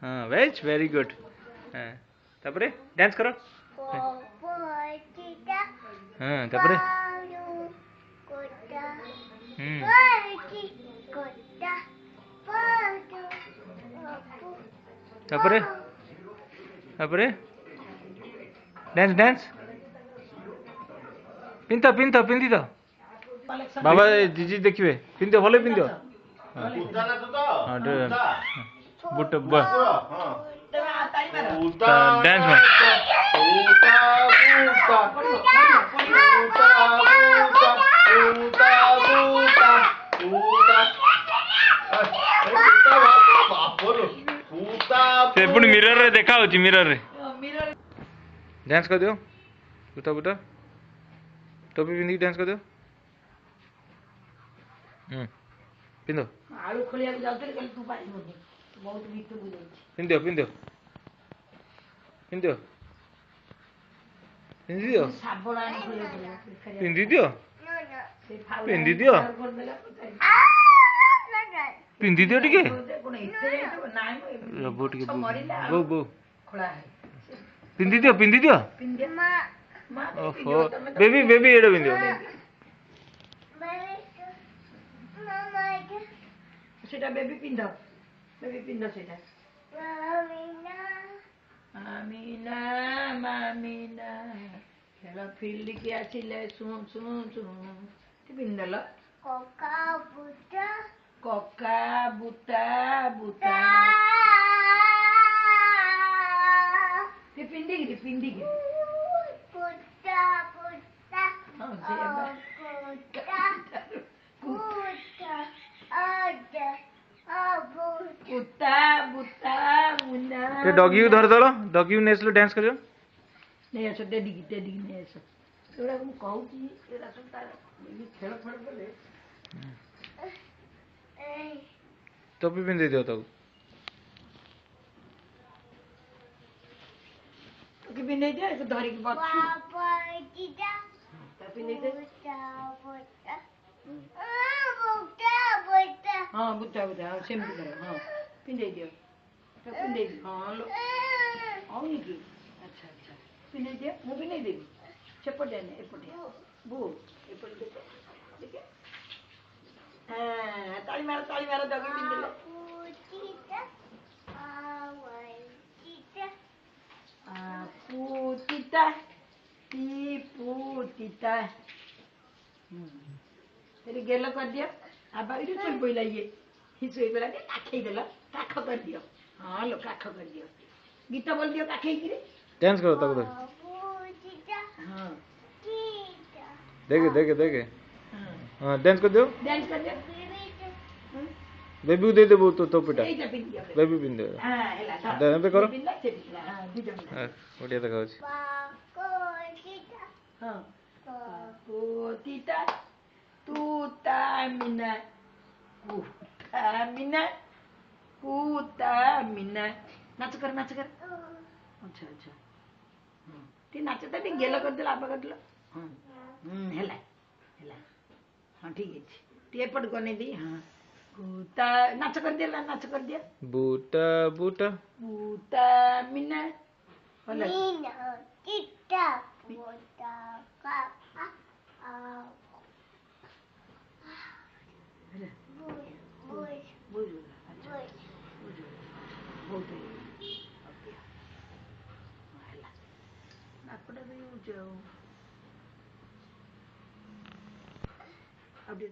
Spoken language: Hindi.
हाँ वेरी गुड। हाँ तापरे डांस करो। हाँ तापरे तापरे तापरे डांस डांस पिंध पिंध पिंधि तो बाबा जीजी देखिए पिंध भले पिंध। हाँ बुट डांस में से पुणी मिरर रे देखा होची मिरर रे डांस कर दियो बुटा बुटा टोपी पिंधी डांस कर दियो। पिंधो आलू खोलिया जाउतले कल तू पाई बोनी बहुत भीतर बुझै पिंधियो पिंधियो पिंधियो पिंधि दियो साबण आनी खोलिया पिंधि दियो से फाउ पिंधि दियो पिंधि दियो टिके कोन इते जाइतो नाइ रबो टिके मरिला बो बो खोला है पिंधि दियो पिंदे मां ओहो बेबी बेबी एडो पिंधियो सेटा बेबी पिंदो सेटा मामीना मामीना खेला फील्ड की आसिले सुन सुन सुन ती पिंदलो कोका बुटा बुटा ती पिंदी की बुटा बुटा हां बुटा बुटा मुन्ना ते डॉगी धर दलो डॉगी नेसलो डांस करियो नहीं ऐसा टेडी नहीं ऐसा एरा को कहू कि एरा सब तार खेल फड़ बोले टोपी पिंधि दियो तो कि पिंधे दे एक धरी के बात पापा जीजा त पिंधे दे हां बुटा बुटा सेम करो हां पिंधे दियो तो पिंधे हां लो आउनी की अच्छा अच्छा पिंधे दियो मु पिंधे देबी सेपटे ने एपटे बो एपटे ठीक है हां ताली मारो दगी पिंधे ले पूतिता ती पूतिता तेरे गेलो कर दियो आबा इरु चल पइला ये हिचोई बेला दे काखै देला काख कर दियो हां लो काख कर दियो गीत बोल दियो काखै की रे डांस करो तब तो हां देखे हां डांस कर दियो बेबी को दे दे वो तो पिटा बेबी पिन दे हां दे पे करो हां ओडिया देखा होची हां कोतिता तूता मिना कूता मिना नाच कर अच्छा अच्छा ती नाचता ती गेलो कर दिला आपा करलो हेला हां ठीक है ती एपट कोने दी हां कूता नाच कर दिया बूटा बूटा बूटा मिना बोला मीना टिटा बूटा का बुझ अच्छा बहुत हेला नापटा दे जाओ अब दे